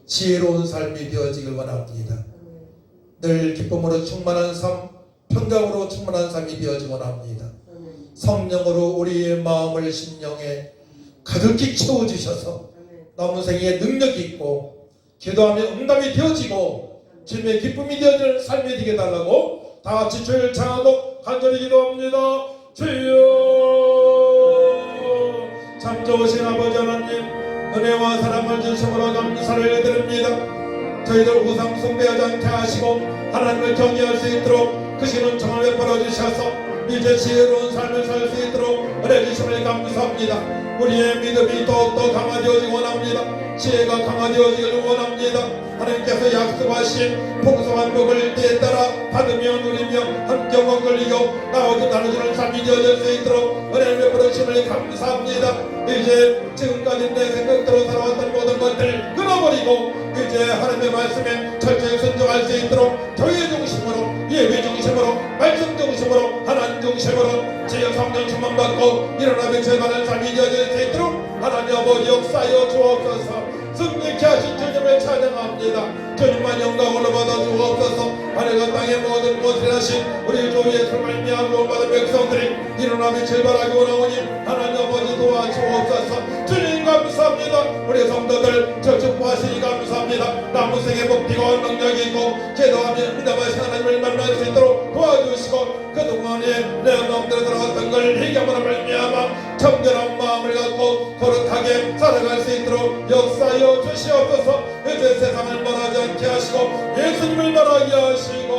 S3: 지혜로운 삶이 되어지길 원합니다. 늘 기쁨으로 충만한 삶, 평강으로 충만한 삶이 되어지기 원합니다. 성령으로 우리의 마음을 심령에 가득히 채워주셔서 남은 생에 능력 있고 기도하며 응답이 되어지고 주님의 기쁨이 되어질 삶이 되게 달라고 다 같이 주를 찬양하고 간절히 기도합니다. 주여 참 좋으신 아버지 하나님, 은혜와 사랑을 주심으로 감사를 드립니다. 저희들 우상 숭배하지 않게 하시고 하나님을 경외할 수 있도록 크신 은총을 베풀어 주셔서 이제 지혜로운 삶을 살 수 있도록 은혜 주심을 감사합니다. 우리의 믿음이 더욱더 강화되어지기 원합니다. 지혜가 강화되어지기를 원합니다. 하나님께서 약속하신 풍성한 복을 때에 따라 받으며 누리며 함께 영광을 이겨 나눠주는 삶이 되어질 수 있도록 은혜를 베풀어 주심을 감사합니다. 이제 지금까지 내 생각대로 살아왔던 모든 것들을 끊어버리고 이제 하나님의 말씀에 철저히 순종할 수 있도록 교회 중심으로 예배 중심으로 말씀 중심으로 하나님 중심으로 지혜 성령 충만 받고 일어나며 죄받은 삶이 되어질 수 있도록 하나님 아버지 역사하여 주옵소서. 승리케 하신 주님을 찬양합니다. 주님만 영광을 받아 주옵소서. 하늘과 땅의 모든 것을 하신 우리 주 예수 말미암아 받은 백성들이 일어나며 출발하기 원하오니 하나님 아버지 도와주옵소서. 주님 감사합니다. 우리 성도들 저축부하시니 감사합니다. 남은 생의 복비가 능력이 있고 기도하며 믿음하신 하나님을 만날 수 있도록 도와주시고 그동안에 내 마음대로 들어갔던 걸 회개함으로 말미암아 청결한 마음을 갖고 거룩하게 살아갈 수 있도록 역사하여 주시옵소서. 이제 세상을 말하지 않게 하시고 예수님을 말하게 하시고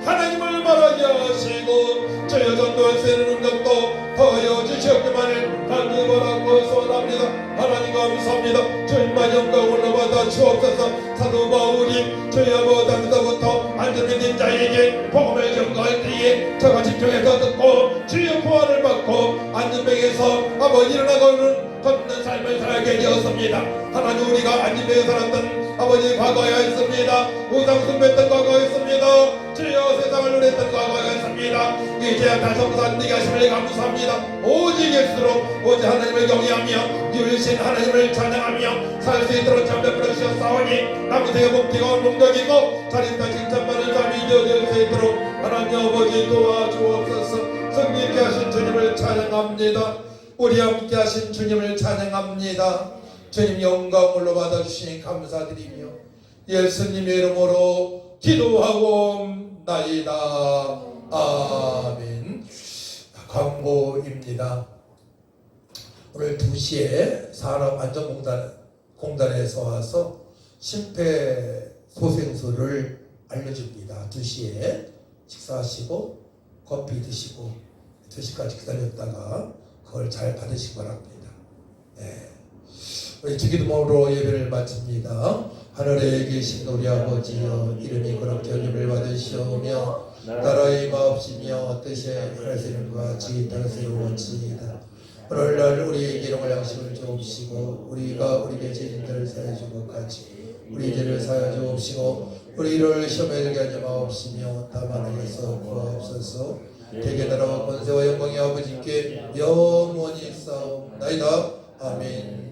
S3: 하나님을 말하게 하시고 저희 전도할 수 있는 능력도 더하여 주시옵기만을 간구하고 소원합니다. 하나님 감사합니다. 주님만 영광을 받아 주옵소서. 사도 바울이 저희 아버지 당시부터 안전된 자에게 복음을 전가할 때에 저가 집중해서 듣고 주의 구원을 받고 안전병에서 아버지 일어나고는 걷는 삶을 살게 되었습니다. 하나님 우리가 안전병에 살았던 아버지 과거가 있습니다. 우상 숭배했던 과거가 있습니다. 주여 세상을 누렸던 과거가 있습니다. 이제 다시 성산되게 하심을 감사합니다. 오직 예수로 오직 하나님을 경외하며 유일신 하나님을 찬양하며 살 수 있도록 참 베풀어 주셨사오니 남은 생의 복지가 온동적이고 자립과 칭찬받는 삶이 되어질 수 있도록 하나님 아버지 도와주옵소서. 승리케 하신 주님을 찬양합니다. 우리 함께 하신 주님을 찬양합니다. 주님 영광으로 받아주시니 감사드리며 예수님의 이름으로 기도하옵나이다. 아멘. 광고입니다. 오늘 2시에 산업안전공단에서 와서 심폐소생술을 알려줍니다. 2시에 식사하시고 커피 드시고 2시까지 기다렸다가 그걸 잘 받으시기 바랍니다. 네. 우리 주기도문으로 예배를 마칩니다. 하늘에 계신 우리 아버지여, 이름이 거룩히 여김을 받으시오며 나라의 마옵시며 뜻이 하늘에서 이룬 것 같이 땅에서 이루어지이다. 오늘날 우리에게 일용할 양식을 주옵시고 우리가 우리의 죄인들을 사하여 준 것 같이 우리 죄를 사하여 주옵시고 우리를 시험에 들게 하지 마옵시며 다만 하여서 구하옵소서. 대개 나라와 권세와 영광의 아버지께 영원히 싸움나이다. 아멘.